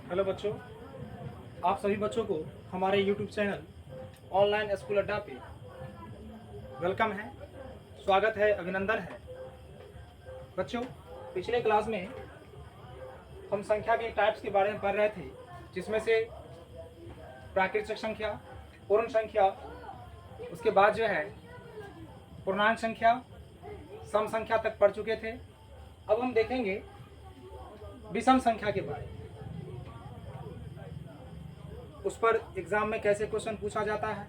Hello बच्चों, आप सभी बच्चों को हमारे YouTube चैनल ऑनलाइन स्कूल अड्डा पे वेलकम है, स्वागत है, अभिनंदन है। बच्चों, पिछले क्लास में हम संख्या के टाइप्स के बारे में पढ़ रहे थे, जिसमें से प्राकृतिक संख्या, पूर्ण संख्या, उसके बाद जो है पूर्णांक संख्या, सम संख्या तक पढ़ चुके थे। अब हम देखेंगे विषम संख्या के बारे में। उस पर एग्ज़ाम में कैसे क्वेश्चन पूछा जाता है,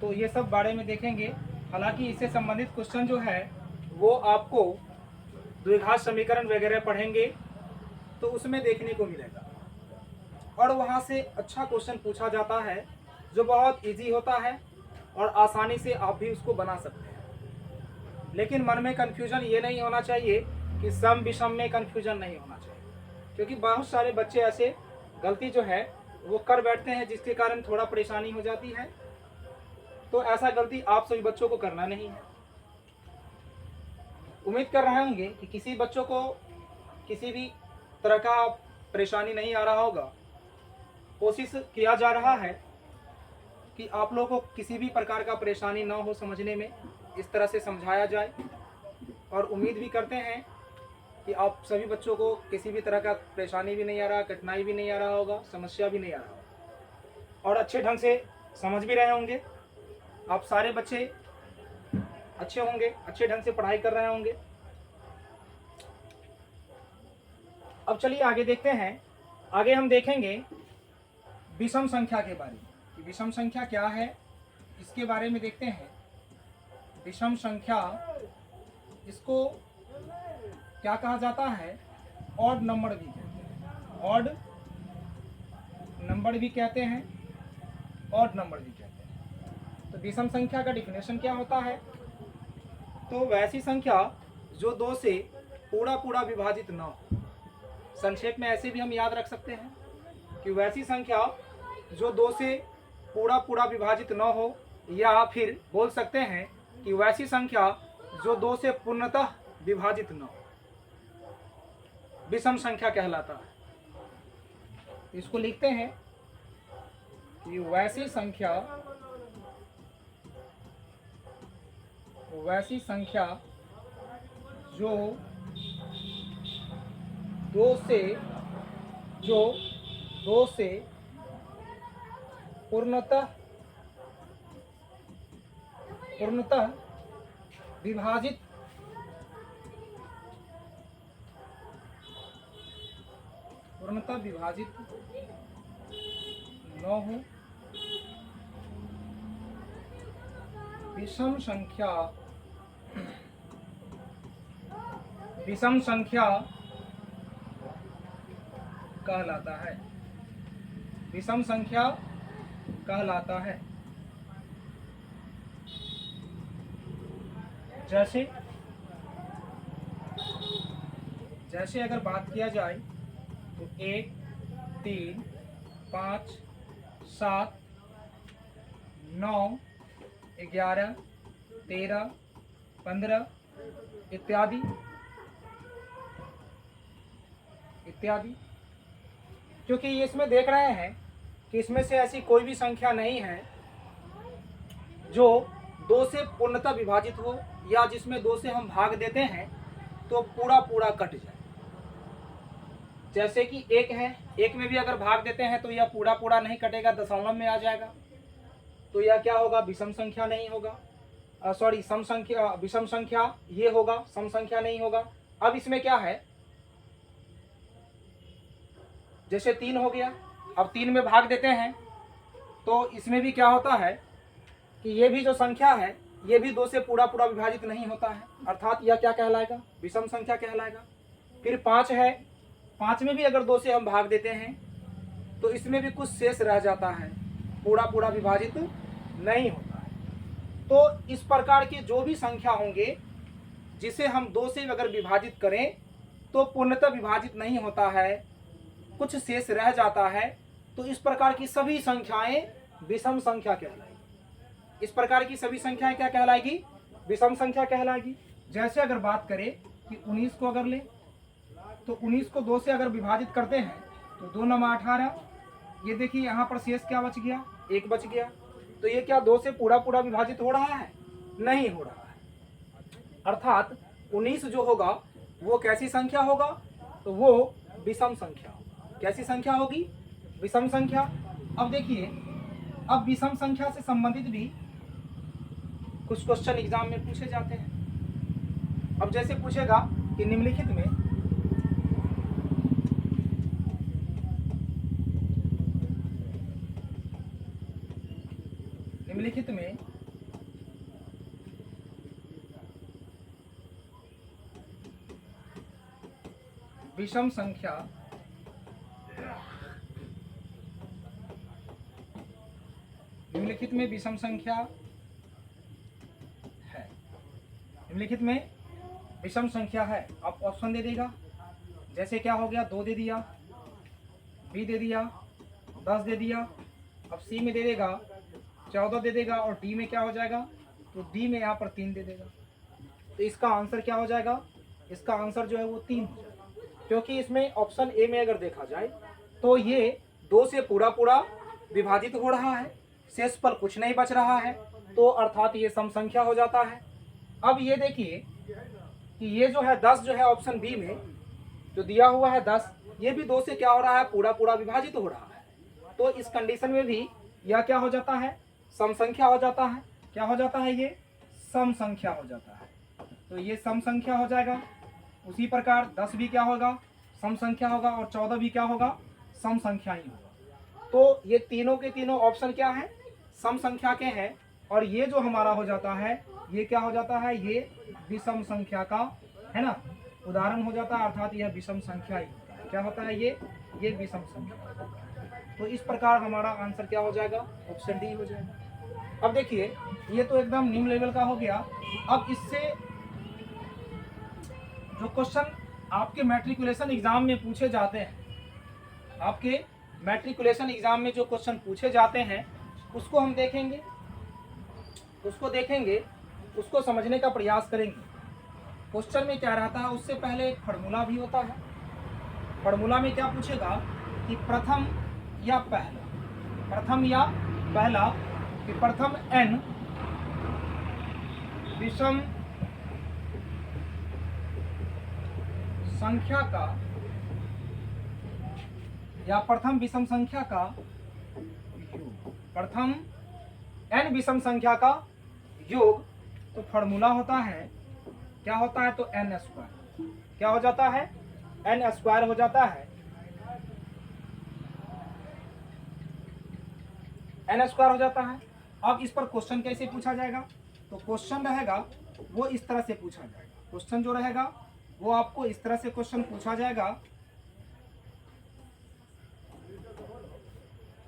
तो ये सब बारे में देखेंगे। हालांकि इससे संबंधित क्वेश्चन जो है वो आपको द्विघात समीकरण वगैरह पढ़ेंगे तो उसमें देखने को मिलेगा, और वहाँ से अच्छा क्वेश्चन पूछा जाता है जो बहुत इजी होता है और आसानी से आप भी उसको बना सकते हैं। लेकिन मन में कन्फ्यूजन ये नहीं होना चाहिए कि सम विषम में कन्फ्यूजन नहीं होना चाहिए, क्योंकि बहुत सारे बच्चे ऐसे गलती जो है वो कर बैठते हैं जिसके कारण थोड़ा परेशानी हो जाती है। तो ऐसा गलती आप सभी बच्चों को करना नहीं है। उम्मीद कर रहे होंगे कि किसी बच्चों को किसी भी तरह का परेशानी नहीं आ रहा होगा। कोशिश किया जा रहा है कि आप लोगों को किसी भी प्रकार का परेशानी ना हो समझने में, इस तरह से समझाया जाए। और उम्मीद भी करते हैं कि आप सभी बच्चों को किसी भी तरह का परेशानी भी नहीं आ रहा, कठिनाई भी नहीं आ रहा होगा, समस्या भी नहीं आ रहा होगा, और अच्छे ढंग से समझ भी रहे होंगे। आप सारे बच्चे अच्छे होंगे, अच्छे ढंग से पढ़ाई कर रहे होंगे। अब चलिए आगे देखते हैं। आगे हम देखेंगे विषम संख्या के बारे में कि विषम संख्या क्या है, इसके बारे में देखते हैं। विषम संख्या, इसको क्या कहा जाता है? ऑड नंबर भी कहते हैं, ऑड नंबर भी कहते हैं, ऑड नंबर भी कहते हैं। तो विषम संख्या का डिफिनेशन क्या होता है? तो वैसी संख्या जो दो से पूरा पूरा विभाजित न हो। संक्षेप में ऐसे भी हम याद रख सकते हैं कि वैसी संख्या जो दो से पूरा पूरा विभाजित न हो, या फिर बोल सकते हैं कि वैसी संख्या जो दो से पूर्णतः विभाजित न हो, विषम संख्या कहलाता है। इसको लिखते हैं कि वैसी संख्या जो दो से पूर्णतः विभाजित न हो, विषम संख्या कहलाता है। विषम संख्या कहलाता है। जैसे अगर बात किया जाए तो 1, 3, 5, 7, 9, 11, 13, 15 इत्यादि। क्योंकि ये इसमें देख रहे हैं कि इसमें से ऐसी कोई भी संख्या नहीं है जो दो से पूर्णतः विभाजित हो, या जिसमें दो से हम भाग देते हैं तो पूरा पूरा कट जाए। जैसे कि एक है, एक में भी अगर भाग देते हैं तो यह पूरा पूरा नहीं कटेगा, दशमलव में आ जाएगा, तो यह क्या होगा? विषम संख्या नहीं होगा। सम संख्या, विषम संख्या ये होगा, सम संख्या नहीं होगा। अब इसमें क्या है, जैसे 3 हो गया, अब 3 में भाग देते हैं तो इसमें भी क्या होता है कि ये भी जो संख्या है ये भी दो से पूरा पूरा विभाजित नहीं होता है, अर्थात यह क्या कहलाएगा? विषम संख्या कहलाएगा। फिर 5 है, 5 में भी अगर 2 से हम भाग देते हैं तो इसमें भी कुछ शेष रह जाता है, पूरा पूरा विभाजित नहीं होता है। तो इस प्रकार के जो भी संख्या होंगे जिसे हम 2 से अगर विभाजित करें तो पूर्णतः विभाजित नहीं होता है, कुछ शेष रह जाता है, तो इस प्रकार की सभी संख्याएं विषम संख्या कहलाएगी। इस प्रकार की सभी संख्याएं क्या कहलाएगी? विषम संख्या कहलाएगी। जैसे अगर बात करें कि 19 को अगर लें तो 19 को 2 से अगर विभाजित करते हैं तो 2 9 18। ये देखिए यहाँ पर शेष क्या बच गया, 1 बच गया। तो ये क्या 2 से पूरा पूरा विभाजित हो रहा है? नहीं हो रहा है। अर्थात 19 जो होगा वो कैसी संख्या होगा? तो वो विषम संख्या होगा। कैसी संख्या होगी? विषम संख्या। अब देखिए, अब विषम संख्या से संबंधित भी कुछ क्वेश्चन एग्जाम में पूछे जाते हैं। अब जैसे पूछेगा कि निम्नलिखित में विषम संख्या विषम संख्या है। निम्नलिखित में विषम संख्या है। आप ऑप्शन दे देगा। जैसे क्या हो गया, 2 दे दिया, बी दे दिया, 10 दे दिया। अब सी में दे देगा 14 दे देगा, और डी में क्या हो जाएगा? तो डी में यहाँ पर 3 दे देगा। तो इसका आंसर क्या हो जाएगा? इसका आंसर जो है वो 3 हो जाएगा, क्योंकि इसमें ऑप्शन ए में अगर देखा जाए तो ये 2 से पूरा पूरा विभाजित हो रहा है, शेष पर कुछ नहीं बच रहा है, तो अर्थात ये सम संख्या हो जाता है। अब ये देखिए कि ये जो है 10 जो है ऑप्शन बी में जो दिया हुआ है 10, ये भी 2 से क्या हो रहा है? पूरा पूरा विभाजित हो रहा है। तो इस कंडीशन में भी यह क्या हो जाता है? सम संख्या हो जाता है। क्या हो जाता है? ये सम संख्या हो जाता है। तो ये सम संख्या हो जाएगा। उसी प्रकार 10 भी क्या होगा? सम संख्या होगा, और 14 भी क्या होगा? सम संख्या ही होगा। तो ये तीनों के तीनों ऑप्शन क्या है? सम संख्या के हैं। और ये जो हमारा हो जाता है, ये क्या हो जाता है? ये विषम संख्या का है ना उदाहरण हो जाता है, अर्थात यह विषम संख्या ही होता है। क्या होता है? ये विषम संख्या। तो इस प्रकार हमारा आंसर क्या हो जाएगा? ऑप्शन डी हो जाएगा। अब देखिए, ये तो एकदम निम्न लेवल का हो गया। अब इससे जो क्वेश्चन आपके मैट्रिकुलेशन एग्जाम में पूछे जाते हैं, आपके मैट्रिकुलेशन एग्जाम में जो क्वेश्चन पूछे जाते हैं उसको हम देखेंगे, उसको समझने का प्रयास करेंगे। क्वेश्चन में क्या रहता है, उससे पहले एक फार्मूला भी होता है। फार्मूला में क्या पूछेगा कि प्रथम या पहला कि प्रथम n विषम संख्या का या प्रथम विषम संख्या का योग, प्रथम n विषम संख्या का योग। तो फार्मूला होता है, क्या होता है? तो n स्क्वायर। क्या हो जाता है? n स्क्वायर हो जाता है। n स्क्वायर हो जाता है। अब इस पर क्वेश्चन कैसे पूछा जाएगा? तो क्वेश्चन रहेगा वो इस तरह से पूछा जाएगा। क्वेश्चन जो रहेगा वो आपको इस तरह से क्वेश्चन पूछा जाएगा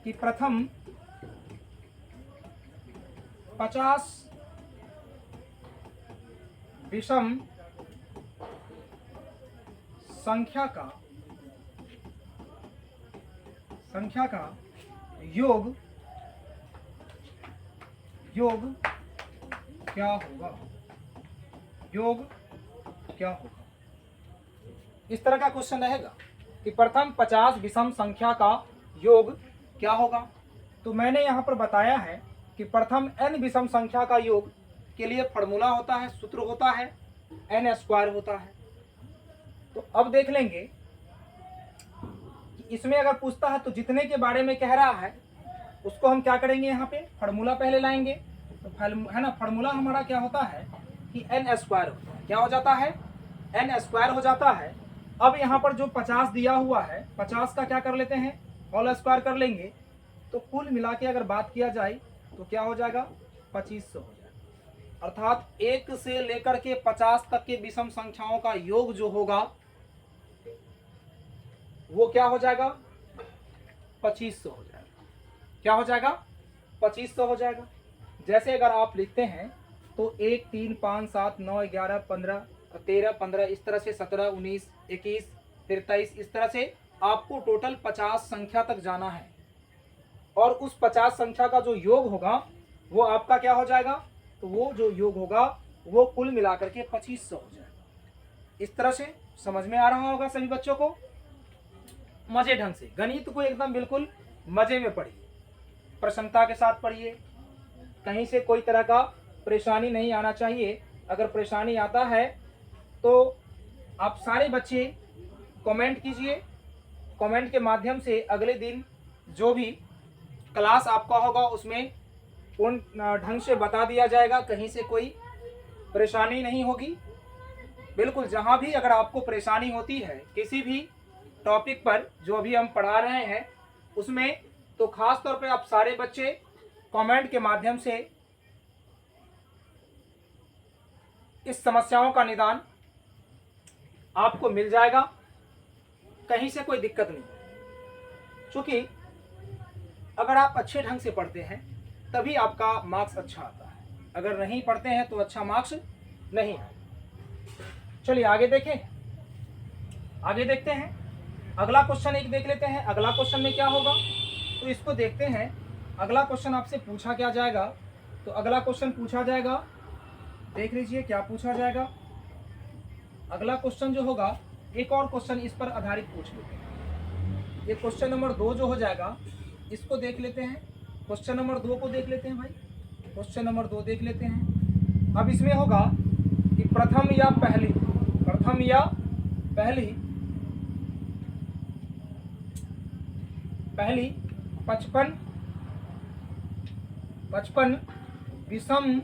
कि प्रथम 50 विषम संख्या का योग क्या होगा? इस तरह का क्वेश्चन रहेगा कि प्रथम 50 विषम संख्या का योग क्या होगा। तो मैंने यहाँ पर बताया है कि प्रथम n विषम संख्या का योग के लिए फार्मूला होता है, सूत्र होता है, n स्क्वायर होता है। तो अब देख लेंगे कि इसमें अगर पूछता है तो जितने के बारे में कह रहा है उसको हम क्या करेंगे? यहाँ पे फार्मूला पहले लाएंगे। तो है ना, फार्मूला हमारा क्या होता है कि n स्क्वायर होता है। क्या हो जाता है? n स्क्वायर हो जाता है। अब यहाँ पर जो 50 दिया हुआ है, 50 का क्या कर लेते हैं? होल स्क्वायर कर लेंगे। तो कुल मिला के अगर बात किया जाए तो क्या हो जाएगा? 2500 हो जाएगा। अर्थात 1 से लेकर के 50 तक के विषम संख्याओं का योग जो होगा वो क्या हो जाएगा? 2500 हो जाएगा। क्या हो जाएगा? 2500 हो जाएगा। जैसे अगर आप लिखते हैं तो 1 3 5 7 9 11 15 13 15 इस तरह से 17 19 21 फिर 23 इस तरह से आपको टोटल 50 संख्या तक जाना है। और उस 50 संख्या का जो योग होगा वो आपका क्या हो जाएगा? तो वो जो योग होगा वो कुल मिलाकर के 2500 हो जाएगा। इस तरह से समझ में आ रहा होगा सभी बच्चों को। मजे ढंग से गणित को एकदम बिल्कुल मजे में पढ़िए, प्रसन्नता के साथ पढ़िए, कहीं से कोई तरह का परेशानी नहीं आना चाहिए। अगर परेशानी आता है तो आप सारे बच्चे कमेंट कीजिए, कमेंट के माध्यम से अगले दिन जो भी क्लास आपका होगा उसमें पूर्ण ढंग से बता दिया जाएगा, कहीं से कोई परेशानी नहीं होगी। बिल्कुल जहाँ भी अगर आपको परेशानी होती है किसी भी टॉपिक पर जो अभी हम पढ़ा रहे हैं उसमें, तो खास तौर पे आप सारे बच्चे कमेंट के माध्यम से इस समस्याओं का निदान आपको मिल जाएगा, कहीं से कोई दिक्कत नहीं। क्योंकि अगर आप अच्छे ढंग से पढ़ते हैं तभी आपका मार्क्स अच्छा आता है, अगर नहीं पढ़ते हैं तो अच्छा मार्क्स नहीं आता। चलिए आगे देखें, आगे देखते हैं। अगला क्वेश्चन एक देख लेते हैं। अगला क्वेश्चन में क्या होगा तो इसको देखते हैं। अगला क्वेश्चन आपसे पूछा क्या जाएगा, तो अगला क्वेश्चन पूछा जाएगा, देख लीजिए क्या पूछा जाएगा। अगला क्वेश्चन जो होगा, एक और क्वेश्चन इस पर आधारित पूछ लेते हैं। ये क्वेश्चन नंबर 2 जो हो जाएगा इसको देख लेते हैं। क्वेश्चन नंबर 2 को देख लेते हैं भाई, क्वेश्चन नंबर 2 देख लेते हैं। अब इसमें होगा कि प्रथम या पहली, प्रथम या पहली, पहली 55 विषम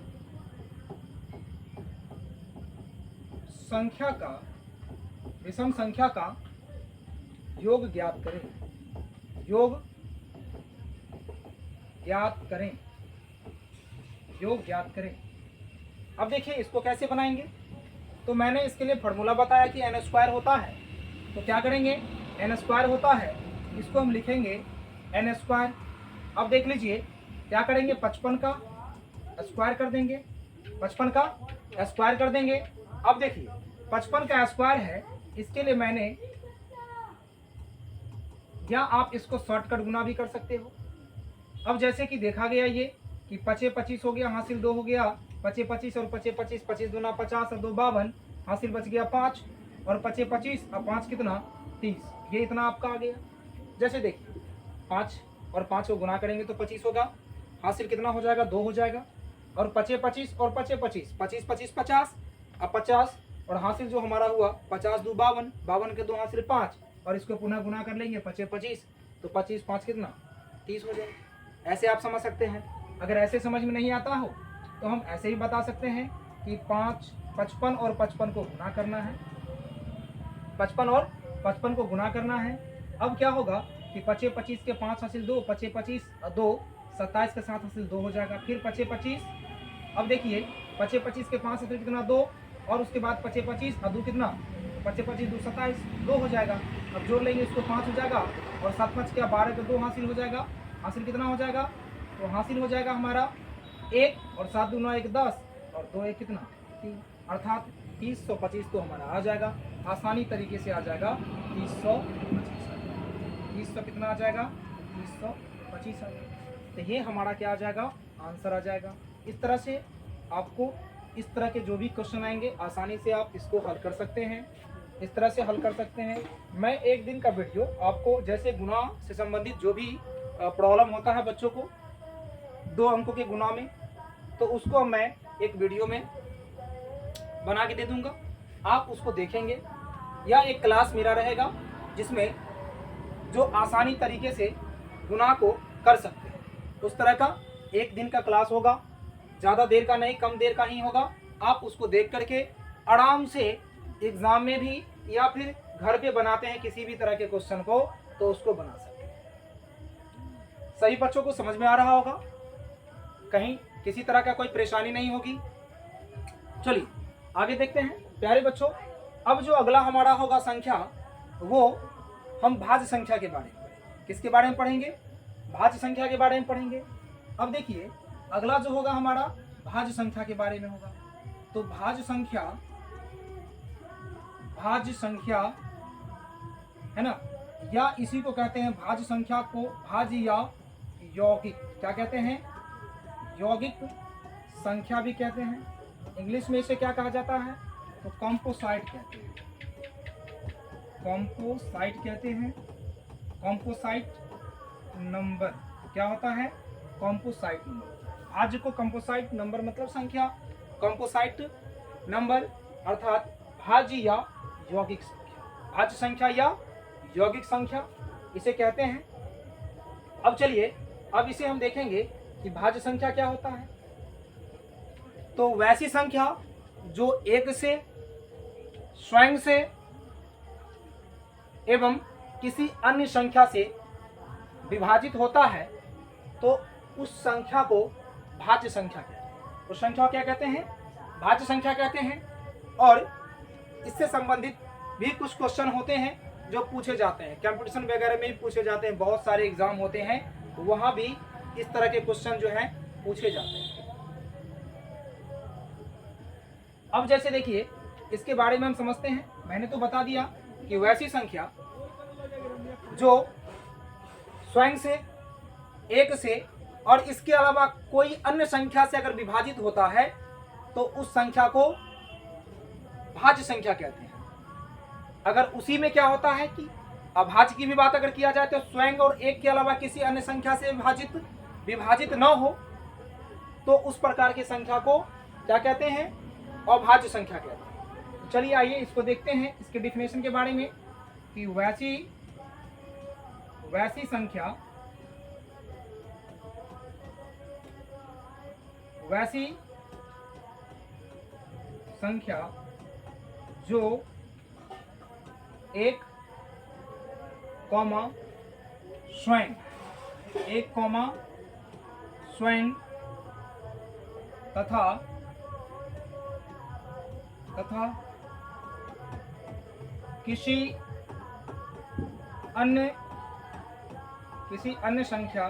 संख्या का योग ज्ञात करें, योग ज्ञात करें, योग ज्ञात करें। अब देखिए इसको कैसे बनाएंगे, तो मैंने इसके लिए फॉर्मूला बताया कि n स्क्वायर होता है, तो क्या करेंगे, n स्क्वायर होता है, इसको हम लिखेंगे n स्क्वायर। अब देख लीजिए क्या करेंगे, 55 का स्क्वायर कर देंगे, 55 का स्क्वायर कर देंगे। अब देखिए 55 का स्क्वायर है, इसके लिए मैंने, या आप इसको शॉर्टकट गुना भी कर सकते हो। अब जैसे कि देखा गया ये कि 25 25 हो गया, हासिल 2 हो गया, 25 25 और 25 25, 25 दूना 50 और 2 52, हासिल बच गया 5, और 25 25 और 5 कितना 30, ये इतना आपका आ गया। जैसे देखिए 5 और 5 को गुना करेंगे तो 25 होगा, हासिल कितना हो जाएगा 2 हो जाएगा, और 25 25 और 25 25, 25 25 50, अब 50 और हासिल जो हमारा हुआ 50 2 52, 52 के 2 हासिल 5, और इसको पुनः गुना कर लेंगे 25 25, तो 25 5 कितना 30 हो जाएगा। ऐसे आप समझ सकते हैं। अगर ऐसे समझ में नहीं आता हो तो हम ऐसे ही बता सकते हैं कि 55 और 55 को गुना करना है, 55 और 55 को गुना करना है। अब क्या होगा कि 25 25 के 5 हासिल 2, 25 25 2 27 के साथ हासिल 2 हो जाएगा, फिर 25 25, अब देखिए 25 25 के 5 हासिल कितना 2, और उसके बाद 25 25 और 2 कितना 25 25 2 27, 2 हो जाएगा। अब जोड़ लेंगे इसको 5 हो जाएगा, और 7 5 क्या 12 के 2 हासिल हो जाएगा, हासिल कितना हो जाएगा, तो हासिल हो जाएगा हमारा 1, और 7 दूना 1 10, और 2 1 कितना 3, अर्थात 3025 तो हमारा आ जाएगा, आसानी तरीके से आ जाएगा 3025 कितना आ जाएगा 3025 आ जाएगा। तो ये हमारा क्या आ जाएगा, आंसर आ जाएगा। इस तरह से आपको इस तरह के जो भी क्वेश्चन आएंगे आसानी से आप इसको हल कर सकते हैं, इस तरह से हल कर सकते हैं। मैं एक दिन का वीडियो आपको जैसे गुना से संबंधित जो भी प्रॉब्लम होता है बच्चों को 2 अंकों के गुना में, तो उसको मैं एक वीडियो में बना के दे दूंगा, आप उसको देखेंगे, या एक क्लास मेरा रहेगा जिसमें जो आसानी तरीके से गुना को कर सकते हैं, उस तरह का एक दिन का क्लास होगा, ज़्यादा देर का नहीं, कम देर का ही होगा। आप उसको देख करके आराम से एग्ज़ाम में भी या फिर घर पे बनाते हैं किसी भी तरह के क्वेश्चन को, तो उसको बना सकते हैं। सभी बच्चों को समझ में आ रहा होगा, कहीं किसी तरह का कोई परेशानी नहीं होगी। चलिए आगे देखते हैं प्यारे बच्चों। अब जो अगला हमारा होगा संख्या, वो हम भाज्य संख्या के बारे में पढ़ेंगे। किसके बारे में पढ़ेंगे, भाज्य संख्या के बारे में पढ़ेंगे। अब देखिए अगला जो होगा हमारा भाज्य संख्या के बारे में होगा। तो भाज्य संख्या है ना, या इसी को कहते हैं भाज्य संख्या को भाज्य या यौगिक, क्या कहते हैं, यौगिक संख्या भी कहते हैं। इंग्लिश में इसे क्या कहा जाता है, तो कंपोसाइट कहते हैं, कॉम्पोसाइट कहते हैं। कॉम्पोसाइट नंबर क्या होता है? कॉम्पोसाइट नंबर। भाज्य को कॉम्पोसाइट नंबर मतलब संख्या, कॉम्पोसाइट नंबर अर्थात भाज्य या यौगिक संख्या, भाज्य संख्या या यौगिक संख्या इसे कहते हैं। अब चलिए, अब इसे हम देखेंगे कि भाज्य संख्या क्या होता है। तो वैसी संख्या जो एक से, स्वयं से एवं किसी अन्य संख्या से विभाजित होता है तो उस संख्या को भाज्य संख्या कहते हैं। उस संख्या को क्या कहते हैं? भाज्य संख्या कहते हैं। और इससे संबंधित भी कुछ क्वेश्चन होते हैं जो पूछे जाते हैं, कंपटीशन वगैरह में भी पूछे जाते हैं, बहुत सारे एग्जाम होते हैं वहाँ भी इस तरह के क्वेश्चन जो हैं पूछे जाते हैं। अब जैसे देखिए, इसके बारे में हम समझते हैं। मैंने तो बता दिया कि वैसी संख्या जो स्वयं से, एक से और इसके अलावा कोई अन्य संख्या से अगर विभाजित होता है तो उस संख्या को भाज्य संख्या कहते हैं। अगर उसी में क्या होता है कि अभाज्य की भी बात अगर किया जाए तो स्वयं और एक के अलावा किसी अन्य संख्या से विभाजित न हो तो उस प्रकार की संख्या को क्या कहते हैं? अभाज्य संख्या कहते हैं। चलिए आइए इसको देखते हैं, इसके डिफिनेशन के बारे में कि वैसी संख्या, वैसी संख्या जो एक कॉमा स्वयं, एक कॉमा स्वयं तथा किसी अन्य संख्या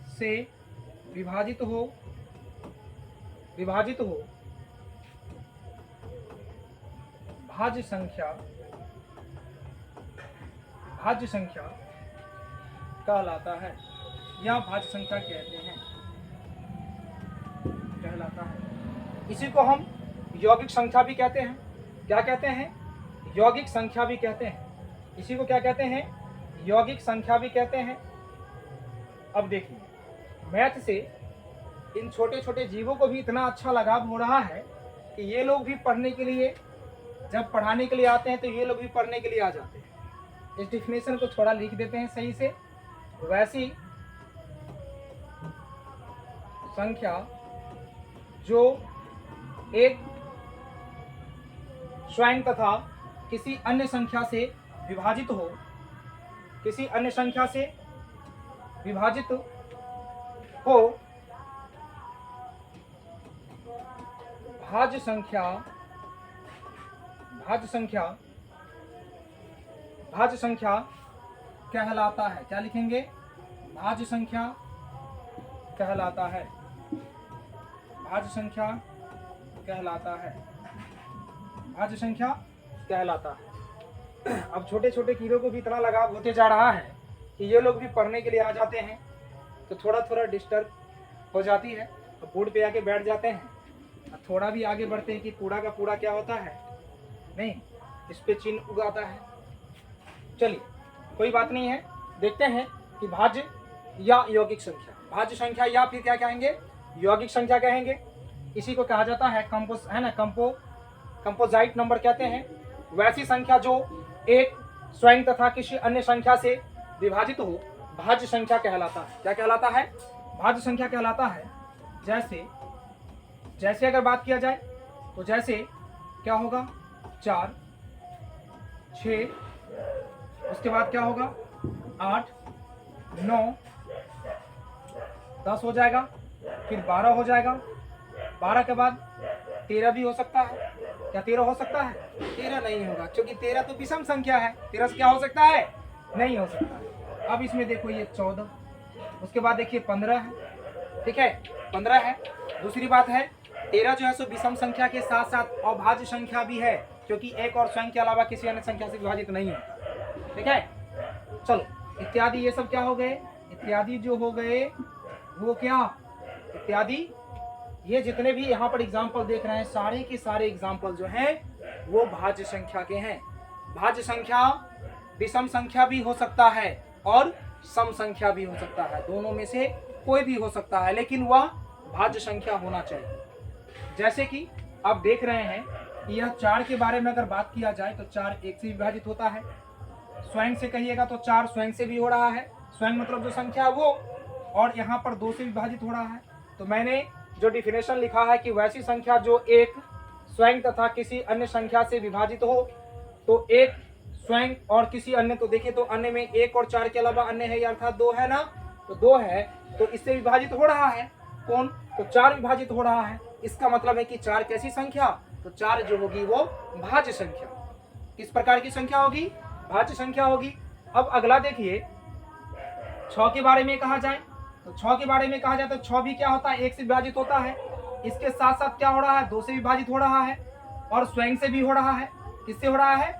से विभाजित हो भाज्य संख्या कहलाता है या भाज्य संख्या कहलाता है। इसी को हम यौगिक संख्या भी कहते हैं। क्या कहते हैं? यौगिक संख्या भी कहते हैं। इसी को क्या कहते हैं? यौगिक संख्या भी कहते हैं। अब देखिए, मैथ से इन छोटे छोटे जीवों को भी इतना अच्छा लगाव हो रहा है कि ये लोग भी पढ़ने के लिए, जब पढ़ाने के लिए आते हैं तो ये लोग भी पढ़ने के लिए आ जाते हैं। इस डिफिनेशन को थोड़ा लिख देते हैं सही से। वैसी संख्या जो एक स्वयं तथा किसी अन्य संख्या से विभाजित हो, किसी अन्य संख्या से विभाजित हो, भाज्य संख्या कहलाता है। क्या लिखेंगे? भाज्य संख्या कहलाता है। भाज्य संख्या कहलाता है। भाज्य संख्या कहलाता है। अब छोटे छोटे कीड़ों को भी इतना लगाव होते जा रहा है कि ये लोग भी पढ़ने के लिए आ जाते हैं तो थोड़ा थोड़ा डिस्टर्ब हो जाती है, तो बोर्ड पे आके बैठ जाते हैं। थोड़ा भी आगे बढ़ते हैं कि पूरा का पूरा क्या होता है, नहीं, इस पे चिन्ह उगाता है। चलिए कोई बात नहीं है, देखते हैं कि भाज्य या यौगिक संख्या, भाज्य संख्या या फिर क्या कहेंगे? यौगिक संख्या कहेंगे। इसी को कहा जाता है कंपोजाइट नंबर कहते हैं। वैसी संख्या जो एक स्वयं तथा किसी अन्य संख्या से विभाजित हो, भाज्य संख्या कहलाता है। क्या कहलाता है? भाज्य संख्या कहलाता है। जैसे अगर बात किया जाए तो जैसे क्या होगा? 4, 6, उसके बाद क्या होगा? 8, 9, 10 हो जाएगा, फिर 12 हो जाएगा। 12 के बाद 13 भी हो सकता है। क्या 13 हो सकता है? 13 नहीं होगा, क्योंकि 13 तो विषम संख्या है। 13 से क्या हो सकता है? नहीं हो सकता है। अब इसमें देखो ये 14, उसके बाद देखिए 15 है, ठीक है, 15 है। दूसरी बात है 13 जो है सो विषम संख्या के साथ साथ अभाज्य संख्या भी है, क्योंकि एक और स्वयं के अलावा किसी अन्य संख्या से विभाजित नहीं होता। ठीक है, चलो इत्यादि ये सब क्या हो गए? इत्यादि जो हो गए वो क्या इत्यादि। ये जितने भी यहाँ पर एग्जाम्पल देख रहे हैं सारे के सारे एग्जाम्पल जो हैं वो भाज्य संख्या के हैं। भाज्य संख्या विषम संख्या भी हो सकता है और सम संख्या भी हो सकता है, दोनों में से कोई भी हो सकता है, लेकिन वह भाज्य संख्या होना चाहिए। जैसे कि आप देख रहे हैं कि यह 4 के बारे में अगर बात किया जाए तो 4 1 से विभाजित होता है। स्वयं से कहिएगा तो 4 स्वयं से भी हो रहा है, स्वयं मतलब जो संख्या वो, और यहाँ पर 2 से विभाजित हो रहा है। तो मैंने जो डिफिनेशन लिखा है कि वैसी संख्या जो एक स्वयं तथा किसी अन्य संख्या से विभाजित हो, तो एक स्वयं और किसी अन्य, तो देखिए तो अन्य में 1 और 4 के अलावा अन्य है, अर्थात 2 है ना, तो 2 है तो इससे विभाजित हो रहा है कौन, तो 4 विभाजित हो रहा है। इसका मतलब है कि 4 कैसी संख्या, तो 4 जो होगी वो भाज्य संख्या। किस प्रकार की संख्या होगी, भाज्य संख्या होगी। अब अगला देखिए 6 के बारे में कहा जाए तो 6 के बारे में कहा जाए तो 6 भी क्या होता है, 1 से विभाजित होता है। इसके साथ साथ क्या हो रहा है, 2 से विभाजित हो रहा है और स्वयं से भी हो रहा है। किससे हो रहा है,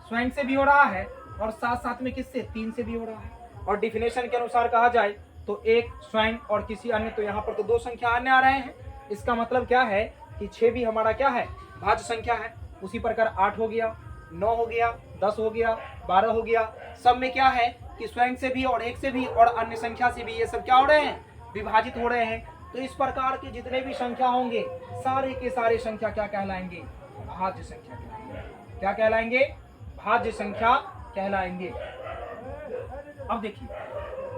स्वयं से भी हो रहा है और साथ साथ में किससे, 3 से भी हो रहा है। और डिफिनेशन के अनुसार कहा जाए तो एक स्वयं और किसी अन्य, तो यहाँ पर तो 2 संख्या अन्य आ रहे हैं। इसका मतलब क्या है कि 6 भी हमारा क्या है, भाज्य संख्या है। उसी प्रकार 8 हो गया, 9 हो गया, 10 हो गया, 12 हो गया। सब में क्या है कि स्वयं से भी और 1 से भी और अन्य संख्या से भी ये सब क्या हो रहे हैं, विभाजित हो रहे हैं। तो इस प्रकार के जितने भी संख्या होंगे सारे के सारे संख्या क्या कहलाएंगे, भाज्य संख्या कहलाएंगे। क्या कहलाएंगे, भाज्य संख्या कहलाएंगे। अब देखिए,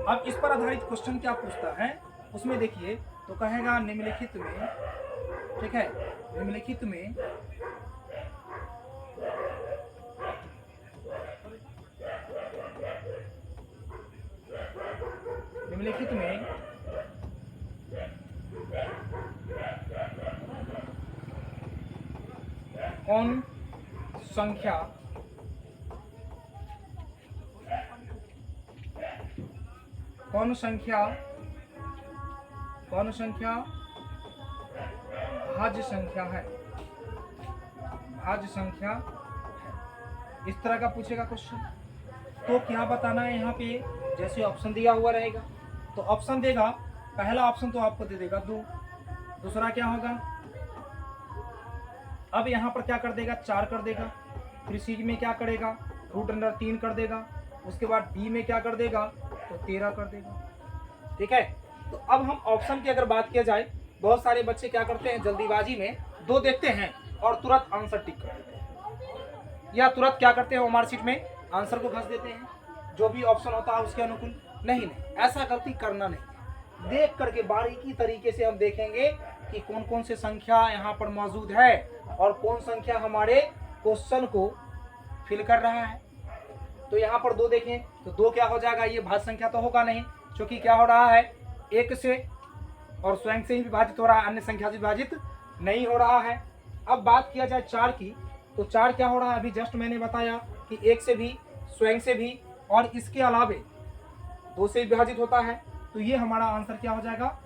अब इस पर आधारित क्वेश्चन क्या पूछता है, उसमें देखिए तो कहेगा निम्नलिखित में, ठीक है, निम्नलिखित में कौन संख्या भाज्य संख्या है, भाज्य संख्या है। इस तरह का पूछेगा क्वेश्चन। तो क्या बताना है यहाँ पे, जैसे ऑप्शन दिया हुआ रहेगा तो ऑप्शन देगा, पहला ऑप्शन तो आपको दे देगा 2, दूसरा क्या होगा, अब यहाँ पर क्या कर देगा, 4 कर देगा, फिर सी में क्या करेगा, रूट अंडर 3 कर देगा, उसके बाद डी में क्या कर देगा, तो 13 कर देगा। ठीक है, तो अब हम ऑप्शन की अगर बात किया जाए, बहुत सारे बच्चे क्या करते हैं, जल्दीबाजी में 2 देखते हैं और तुरंत आंसर टिक कर देते हैं, या तुरंत क्या करते हैं, मार्कशीट में आंसर को घस देते हैं, जो भी ऑप्शन होता है उसके अनुकूल। नहीं, ऐसा गलती करना नहीं। देख करके बारीकी तरीके से हम देखेंगे कि कौन कौन से संख्या यहाँ पर मौजूद है और कौन संख्या हमारे क्वेश्चन को फिल कर रहा है। तो यहाँ पर 2 देखें तो 2 क्या हो जाएगा, ये भाज्य संख्या तो होगा नहीं, क्योंकि क्या हो रहा है, 1 से और स्वयं से ही विभाजित हो रहा है, अन्य संख्या से विभाजित नहीं हो रहा है। अब बात किया जाए 4 की, तो 4 क्या हो रहा है, अभी जस्ट मैंने बताया कि 1 से भी, स्वयं से भी और इसके अलावे 2 से विभाजित होता है। तो ये हमारा आंसर क्या हो जाएगा,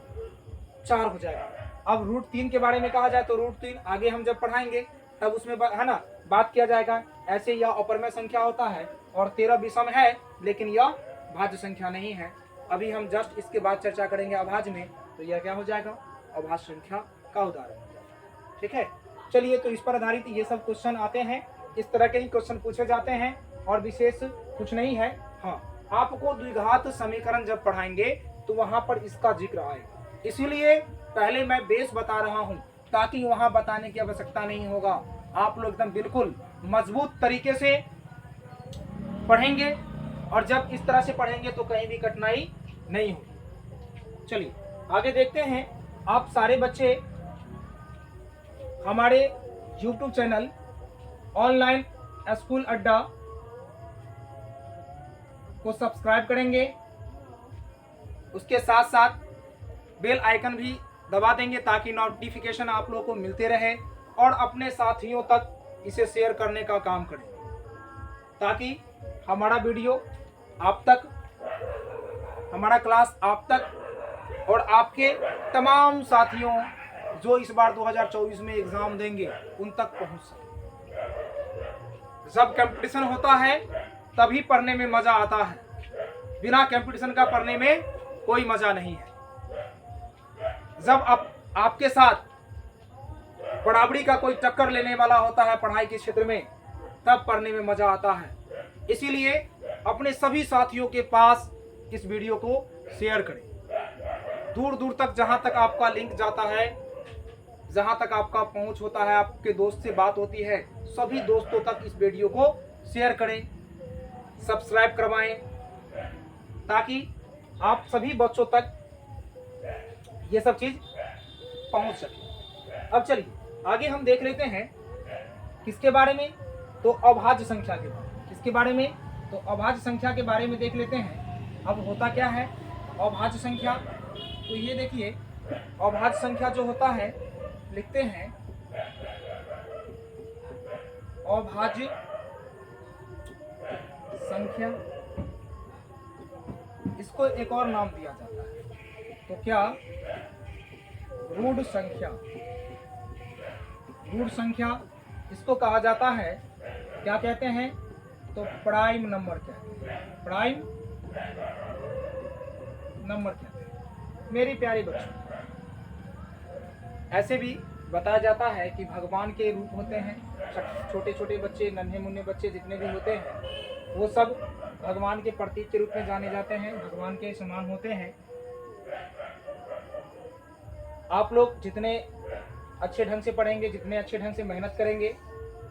4 हो जाएगा। अब रूट 3 के बारे में कहा जाए तो रूट 3 आगे हम जब पढ़ाएंगे तब उसमें है ना बात किया जाएगा। ऐसे यह अपरमेय संख्या होता है और 13 विषम है, लेकिन यह भाज्य संख्या नहीं है। अभी हम जस्ट इसके बाद चर्चा करेंगे अभाज्य में, तो यह क्या हो जाएगा, अभाज्य संख्या का उदाहरण हो जाएगा। ठीक है, चलिए, तो इस पर आधारित ये सब क्वेश्चन आते हैं, इस तरह के ही क्वेश्चन पूछे जाते हैं और विशेष कुछ नहीं है। हाँ, आपको द्विघात समीकरण जब पढ़ाएंगे तो वहां पर इसका जिक्र आएगा, इसीलिए पहले मैं बेस बता रहा हूं ताकि वहां बताने की आवश्यकता नहीं होगा। आप लोग एकदम बिल्कुल मजबूत तरीके से पढ़ेंगे और जब इस तरह से पढ़ेंगे तो कहीं भी कठिनाई नहीं होगी। चलिए आगे देखते हैं। आप सारे बच्चे हमारे YouTube चैनल ऑनलाइन स्कूल अड्डा को सब्सक्राइब करेंगे, उसके साथ साथ बेल आइकन भी दबा देंगे ताकि नोटिफिकेशन आप लोगों को मिलते रहे, और अपने साथियों तक इसे शेयर करने का काम करें ताकि हमारा वीडियो आप तक, हमारा क्लास आप तक और आपके तमाम साथियों जो इस बार 2024 में एग्जाम देंगे उन तक पहुंच सके। जब कंपटीशन होता है तभी पढ़ने में मजा आता है, बिना कंपटीशन का पढ़ने में कोई मजा नहीं है। जब आपके साथ बराबरी का कोई टक्कर लेने वाला होता है पढ़ाई के क्षेत्र में, तब पढ़ने में मजा आता है। इसीलिए अपने सभी साथियों के पास इस वीडियो को शेयर करें। दूर दूर तक जहां तक आपका लिंक जाता है, जहां तक आपका पहुंच होता है, आपके दोस्त से बात होती है, सभी दोस्तों तक इस वीडियो को शेयर करें, सब्सक्राइब करवाएं, ताकि आप सभी बच्चों तक ये सब चीज पहुंच सके। अब चलिए आगे हम देख लेते हैं किसके बारे में, तो अभाज्य संख्या के बारे में। किसके बारे में, तो अभाज्य संख्या के बारे में देख लेते हैं। अब होता क्या है अभाज्य संख्या, तो ये देखिए अभाज्य संख्या जो होता है, लिखते हैं अभाज्य संख्या, इसको एक और नाम दिया जाता है, तो क्या, रूढ़ संख्या। रूढ़ संख्या इसको कहा जाता है, क्या कहते हैं, तो प्राइम नंबर कहते हैं, प्राइम नंबर कहते हैं। मेरी प्यारी बच्चों, ऐसे भी बताया जाता है कि भगवान के रूप होते हैं, छोटे छोटे बच्चे, नन्हे मुन्ने बच्चे जितने भी होते हैं, वो सब भगवान के प्रतीक के रूप में जाने जाते हैं, भगवान के समान होते हैं। आप लोग जितने अच्छे ढंग से पढ़ेंगे, जितने अच्छे ढंग से मेहनत करेंगे,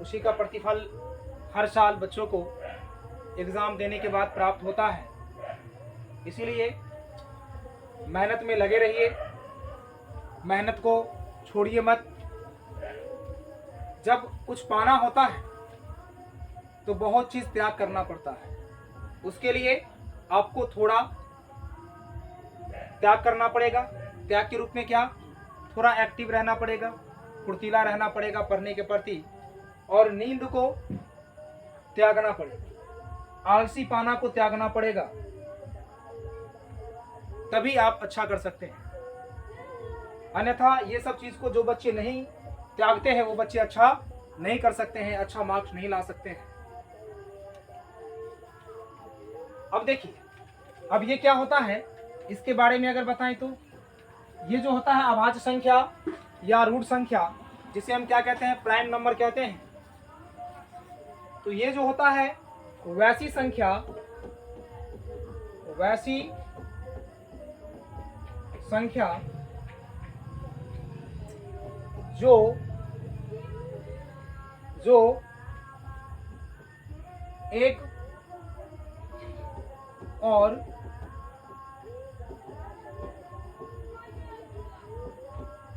उसी का प्रतिफल हर साल बच्चों को एग्ज़ाम देने के बाद प्राप्त होता है। इसीलिए मेहनत में लगे रहिए, मेहनत को छोड़िए मत। जब कुछ पाना होता है तो बहुत चीज़ त्याग करना पड़ता है, उसके लिए आपको थोड़ा त्याग करना पड़ेगा। त्याग के रूप में क्या, थोड़ा एक्टिव रहना पड़ेगा, फुर्तीला रहना पड़ेगा पढ़ने के प्रति, और नींद को त्यागना पड़ेगा, आलसी पाना को त्यागना पड़ेगा, तभी आप अच्छा कर सकते हैं। अन्यथा ये सब चीज को जो बच्चे नहीं त्यागते हैं, वो बच्चे अच्छा नहीं कर सकते हैं, अच्छा मार्क्स नहीं ला सकते हैं। अब देखिए, अब ये क्या होता है, इसके बारे में अगर बताएं तो ये जो होता है अभाज्य संख्या या रूढ़ संख्या, जिसे हम क्या कहते हैं, प्राइम नंबर कहते हैं। तो ये जो होता है वैसी संख्या, वैसी संख्या जो एक और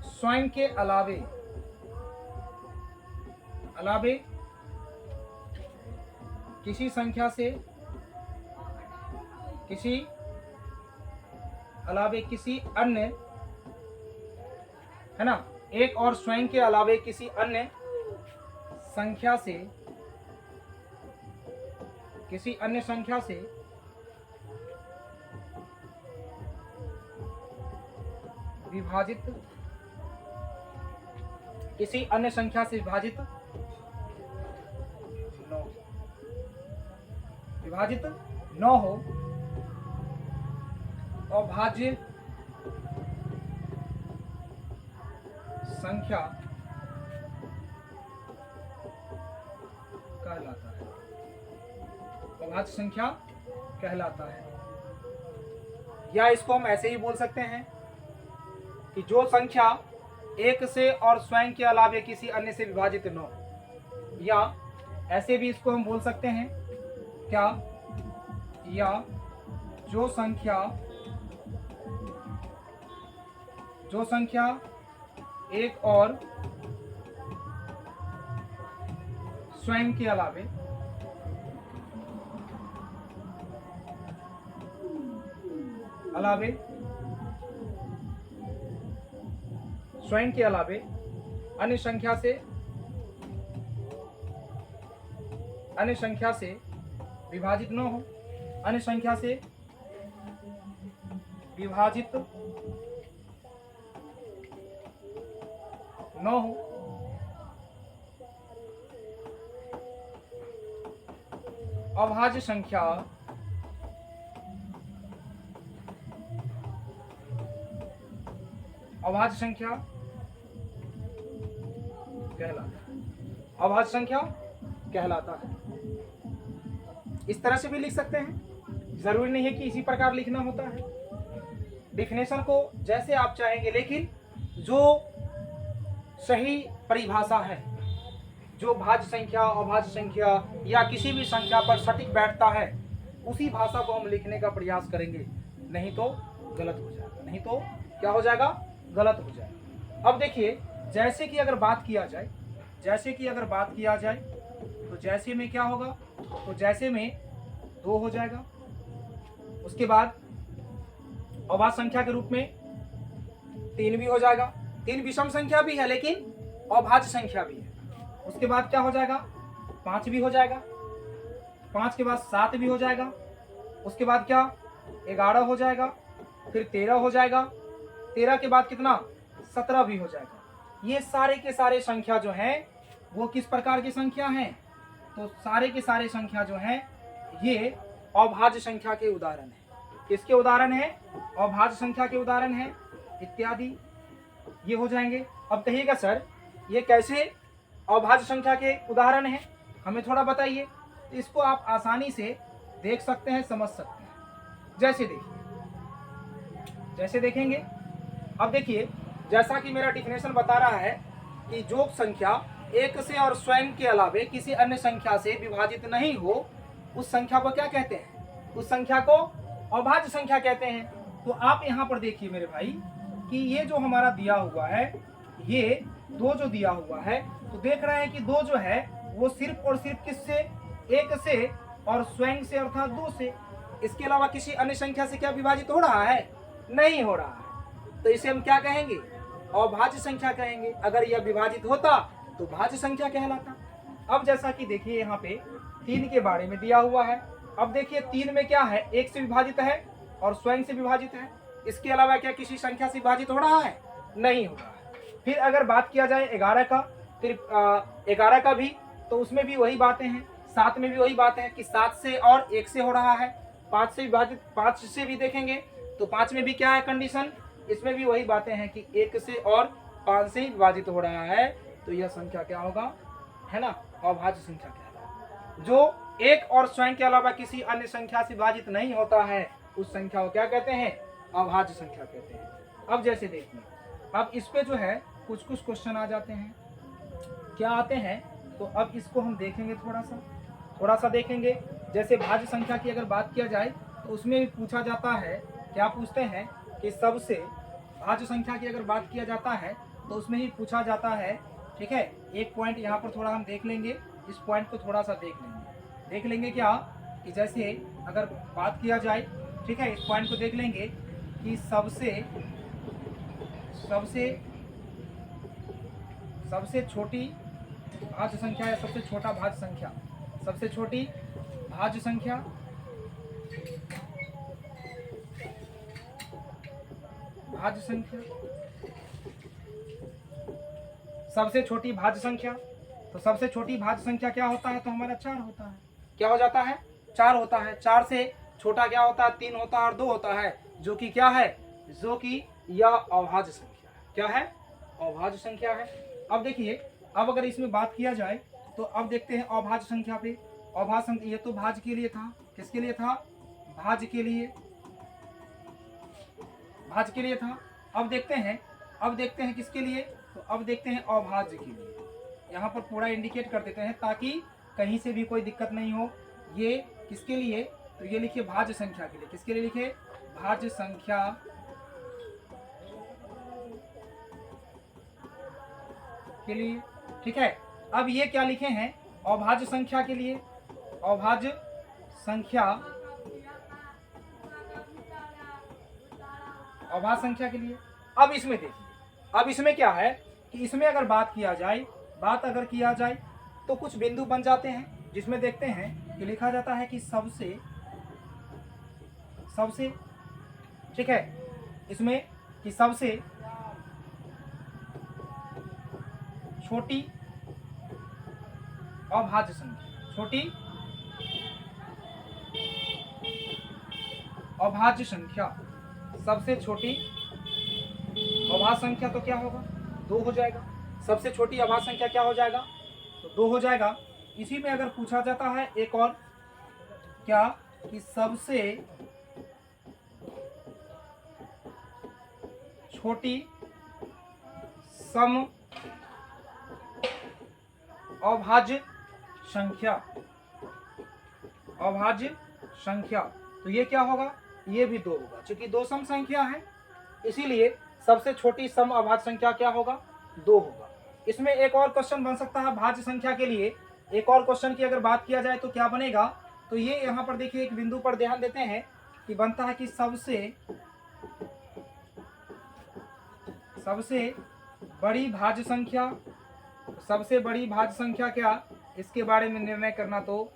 स्वयं के अलावे किसी संख्या से, किसी अलावे किसी अन्य, है ना, एक और स्वयं के अलावे किसी अन्य संख्या से, किसी अन्य संख्या से विभाजित, किसी अन्य संख्या से विभाजित न हो, अभाज्य संख्या कहलाता है, अभाज्य संख्या कहलाता है। या इसको हम ऐसे ही बोल सकते हैं कि जो संख्या एक से और स्वयं के अलावे किसी अन्य से विभाजित न हो, या ऐसे भी इसको हम बोल सकते हैं क्या, या जो संख्या एक और स्वयं के अलावे स्वयं के अलावे अन्य संख्या से विभाजित न हो, अन्य संख्या से विभाजित न हो, अभाज्य संख्या अभाज्य संख्या कहलाता है, अभाज्य संख्या कहलाता है। इस तरह से भी लिख सकते हैं, जरूरी नहीं है कि इसी प्रकार लिखना होता है। डिफिनेशन को जैसे आप चाहेंगे, लेकिन जो सही परिभाषा है, जो भाज्य संख्या, अभाज्य संख्या या किसी भी संख्या पर सटीक बैठता है, उसी भाषा को हम लिखने का प्रयास करेंगे, नहीं तो गलत हो जाएगा। नहीं तो क्या हो जाएगा? गलत हो जाएगा। अब देखिए, जैसे कि अगर बात किया जाए, तो जैसे में क्या होगा? तो जैसे में 2 हो जाएगा। उसके बाद अभाज्य संख्या के रूप में 3 भी हो जाएगा। 3 विषम संख्या भी है लेकिन अभाज्य संख्या भी है। उसके बाद क्या हो जाएगा? 5 भी हो जाएगा। 5 के बाद 7 भी हो जाएगा। उसके बाद क्या? 11 हो जाएगा। फिर 13 हो जाएगा। 13 के बाद कितना? 17 भी हो जाएगा। ये सारे के सारे संख्या जो हैं वो किस प्रकार की संख्या हैं? तो सारे के सारे संख्या जो हैं ये अभाज्य संख्या के उदाहरण हैं। किसके उदाहरण है? अभाज्य संख्या के उदाहरण है इत्यादि, ये हो जाएंगे। अब कहिएगा सर ये कैसे अभाज्य संख्या के उदाहरण हैं, हमें थोड़ा बताइए। तो इसको आप आसानी से देख सकते हैं, समझ सकते हैं। जैसे देखिए, जैसे देखेंगे, अब देखिए, जैसा कि मेरा डिफिनेशन बता रहा है कि जो संख्या एक से और स्वयं के अलावे किसी अन्य संख्या से विभाजित नहीं हो, उस संख्या को क्या कहते हैं? उस संख्या को अभाज्य संख्या कहते हैं। तो आप यहाँ पर देखिए मेरे भाई कि ये जो हमारा दिया हुआ है, ये 2 जो दिया हुआ है, तो देख रहे हैं कि 2 जो है वो सिर्फ और सिर्फ किससे? 1 से और स्वयं से अर्थात 2 से। इसके अलावा किसी अन्य संख्या से क्या विभाजित हो रहा है? नहीं हो रहा है। तो इसे हम क्या कहेंगे? अभाज्य संख्या कहेंगे। अगर यह विभाजित होता तो भाज्य संख्या कहलाता। अब जैसा कि देखिए यहाँ पे 3 के बारे में दिया हुआ है। अब देखिए 3 में क्या है? 1 से विभाजित है और स्वयं से विभाजित है। इसके अलावा क्या किसी संख्या से विभाजित हो रहा है? नहीं हो रहा है। फिर अगर बात किया जाए 11 का, फिर 11 का भी, तो उसमें भी वही बातें हैं। 7 में भी वही बात है कि 7 से और 1 से हो रहा है। 5 से विभाजित, 5 से भी देखेंगे तो 5 में भी क्या है कंडीशन? इसमें भी वही बातें हैं कि 1 से और 5 से विभाजित हो रहा है। तो यह संख्या क्या होगा? है ना, अभाज्य संख्या कहलाता है। जो 1 और स्वयं के अलावा किसी अन्य संख्या से विभाजित नहीं होता है, उस संख्या को क्या कहते हैं? अभाज्य संख्या कहते हैं। अब जैसे देखिए, अब इस पे जो है कुछ क्वेश्चन आ जाते हैं। क्या आते हैं? तो अब इसको हम देखेंगे, थोड़ा सा देखेंगे। जैसे भाज्य संख्या की अगर बात किया जाए तो उसमें भी पूछा जाता है, क्या पूछते हैं कि सबसे, भाज्य संख्या की अगर बात किया जाता है तो उसमें ही पूछा जाता है। ठीक है, एक पॉइंट यहाँ पर थोड़ा हम देख लेंगे, इस पॉइंट को थोड़ा सा देख लेंगे क्या कि जैसे अगर बात किया जाए, ठीक है, इस पॉइंट को देख लेंगे कि सबसे छोटी भाज्य संख्या या सबसे छोटा भाज्य संख्या, सबसे छोटी भाज्य संख्या, सबसे छोटी भाज्य संख्या। तो सबसे छोटी भाज्य संख्या क्या होता है? तो हमारा 4 होता है। क्या हो जाता है? 4 होता है। 4 से छोटा क्या होता है? 3 होता है और 2 होता है, जो कि क्या है? जो कि यह अभाज्य संख्या है। क्या है? अभाज्य संख्या है। अब देखिए, अब अगर इसमें बात किया जाए तो अब देखते हैं अभाज्य संख्या पे। अभाज्य संख्या, ये तो भाज्य के लिए था। किसके लिए था? भाज्य के लिए, भाज्य के लिए था। अब देखते हैं किसके लिए? तो अब देखते हैं अभाज्य के लिए। यहाँ पर पूरा इंडिकेट कर देते हैं ताकि कहीं से भी कोई दिक्कत नहीं हो। ये किसके लिए? तो ये लिखिए भाज्य संख्या के लिए। किसके लिए लिखे? भाज्य संख्या के लिए। ठीक है, अब ये क्या लिखे हैं? अभाज्य संख्या के लिए, अभाज्य संख्या, अभाज्य संख्या के लिए। अब इसमें देखिए, अब इसमें क्या है कि इसमें अगर बात किया जाए तो कुछ बिंदु बन जाते हैं, जिसमें देखते हैं कि लिखा जाता है कि सबसे, ठीक है, इसमें कि सबसे छोटी अभाज्य संख्या, छोटी अभाज्य संख्या, सबसे छोटी अभाज्य संख्या तो क्या होगा, 2 हो जाएगा। सबसे छोटी अभाज्य संख्या क्या हो जाएगा, तो 2 हो जाएगा। इसी में अगर पूछा जाता है एक और क्या, कि सबसे छोटी सम अभाज्य संख्या, अभाज्य संख्या, तो ये क्या होगा, ये भी 2 होगा। क्योंकि 2 सम संख्या है, इसीलिए सबसे छोटी सम अभाज्य संख्या क्या होगा, 2 होगा। इसमें एक और क्वेश्चन बन सकता है भाज्य संख्या के लिए। एक और क्वेश्चन की अगर बात किया जाए तो क्या बनेगा, तो ये यहाँ पर देखिए एक बिंदु पर ध्यान देते हैं कि बनता है कि सबसे बड़ी भाज्य संख्या, सबसे बड़ी भाज्य संख्या क्या, इसके बारे में निर्णय करना तो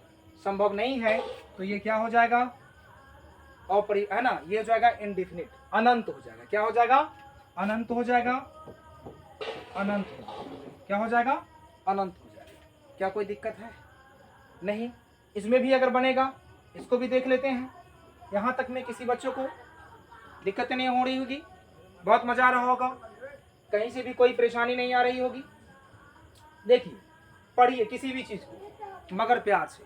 संभव नहीं है। तो ये क्या हो जाएगा, है ना, ये हो जाएगा इनडिफिनिट, अनंत हो जाएगा। क्या हो जाएगा, अनंत हो जाएगा, अनंत हो जाएगा। क्या हो जाएगा, अनंत हो जाएगा। क्या कोई दिक्कत है, नहीं। इसमें भी अगर बनेगा, इसको भी देख लेते हैं। यहाँ तक में किसी बच्चों को दिक्कत नहीं हो रही होगी, बहुत मजा आ रहा होगा, कहीं से भी कोई परेशानी नहीं आ रही होगी। देखिए, पढ़िए किसी भी चीज को मगर प्यार से।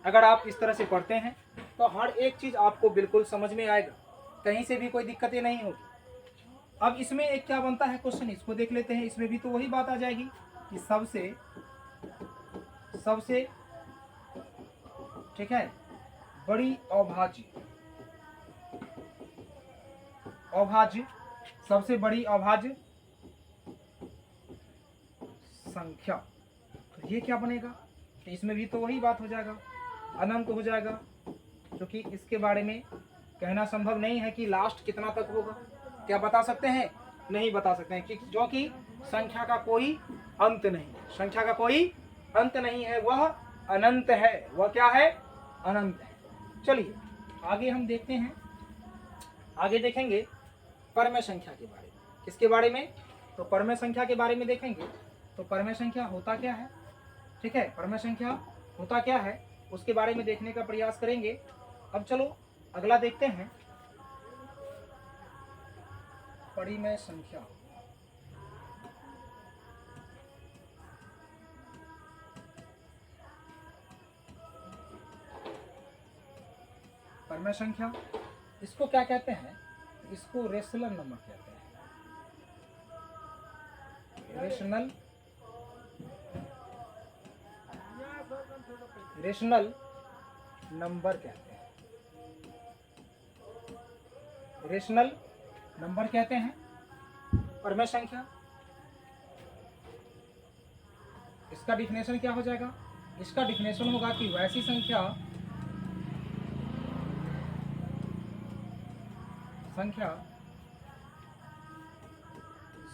अगर आप इस तरह से पढ़ते हैं तो हर एक चीज आपको बिल्कुल समझ में आएगा, कहीं से भी कोई दिक्कतें नहीं होगी। अब इसमें एक क्या बनता है क्वेश्चन, इसको देख लेते हैं। इसमें भी तो वही बात आ जाएगी कि सबसे ठीक है बड़ी अभाज्य सबसे बड़ी अभाज्य संख्या, तो ये क्या बनेगा, तो इसमें भी तो वही बात हो जाएगा, अनंत हो जाएगा। क्योंकि इसके बारे में कहना संभव नहीं है कि लास्ट कितना तक होगा। क्या बता सकते हैं, नहीं बता सकते हैं, जो कि संख्या का कोई अंत नहीं है, संख्या का कोई अंत नहीं है, वह अनंत है। वह क्या है, अनंत है। चलिए आगे हम देखते हैं, आगे देखेंगे परमेय संख्या के बारे में। किसके बारे में, तो परमेय संख्या के बारे में देखेंगे। तो परमेय संख्या होता क्या है, ठीक है, परमेय संख्या होता क्या है उसके बारे में देखने का प्रयास करेंगे। अब चलो अगला देखते हैं, परिमेय संख्या। परमेय संख्या इसको क्या कहते हैं, इसको रेशनल नंबर कहते हैं, रेशनल नंबर कहते हैं, रेशनल नंबर कहते हैं परमेय संख्या। इसका डिफिनेशन क्या हो जाएगा, इसका डिफिनेशन होगा कि वैसी संख्या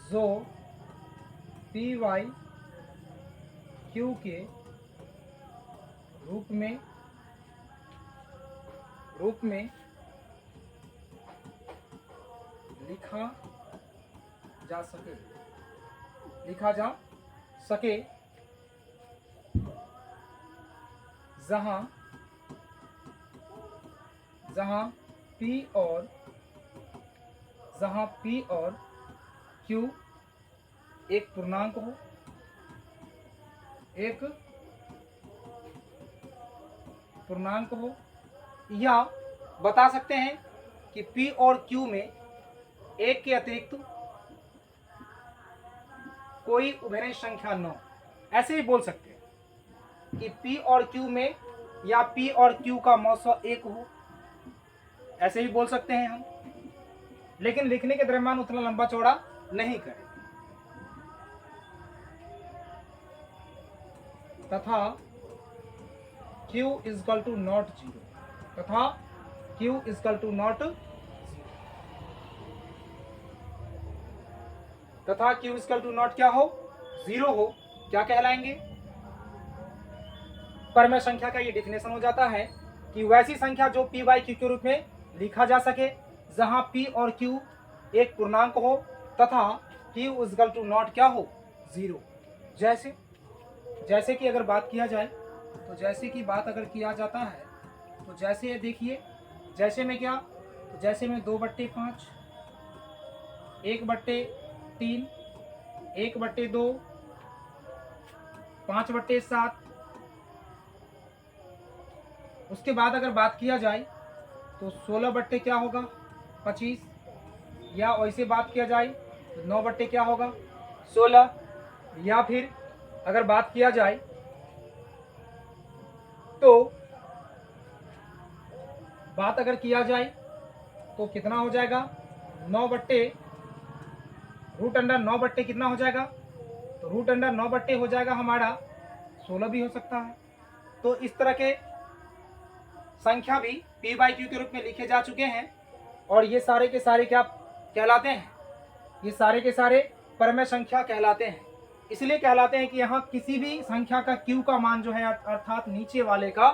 जो पी वाई क्यू के रूप में लिखा जा सके, जहां P और Q एक पूर्णांक हो, या बता सकते हैं कि P और Q में एक के अतिरिक्त कोई उभयनिष्ठ संख्या न हो। ऐसे ही बोल सकते हैं कि P और Q में या P और Q का मौसा 1 हो, ऐसे ही बोल सकते हैं हम, लेकिन लिखने के दरम्यान उतना लंबा चौड़ा नहीं करें। तथा Q इजकल टू नॉट 0, तथा Q इजकल टू नॉट 0, तथा Q इजकल टू नॉट क्या हो, 0 हो, क्या कहलाएंगे, परमेय संख्या का ये डिफिनेशन हो जाता है कि वैसी संख्या जो P बाई Q के रूप में लिखा जा सके, जहां P और Q एक पूर्णांक हो, तथा Q इजकल टू नॉट क्या हो, 0। जैसे कि अगर बात किया जाए, तो जैसे कि बात अगर किया जाता है, तो जैसे देखिए, जैसे में क्या, तो जैसे में 2/5, 1/5 3, 1/2, 5/7। उसके बाद अगर बात किया जाए तो 16 बट्टे क्या होगा 25, या वैसे बात किया जाए तो 9 बट्टे क्या होगा 16, या फिर अगर बात किया जाए तो बात अगर किया जाए तो कितना हो जाएगा 9 बट्टे √9 बट्टे कितना हो जाएगा, तो √9 बट्टे हो जाएगा हमारा 16 भी हो सकता है। तो इस तरह के संख्या भी p/q के रूप में लिखे जा चुके हैं, और ये सारे के सारे क्या कहलाते हैं, ये सारे के सारे परमेय संख्या कहलाते हैं। इसलिए कहलाते हैं कि यहाँ किसी भी संख्या का q का मान जो है अर्थात नीचे वाले का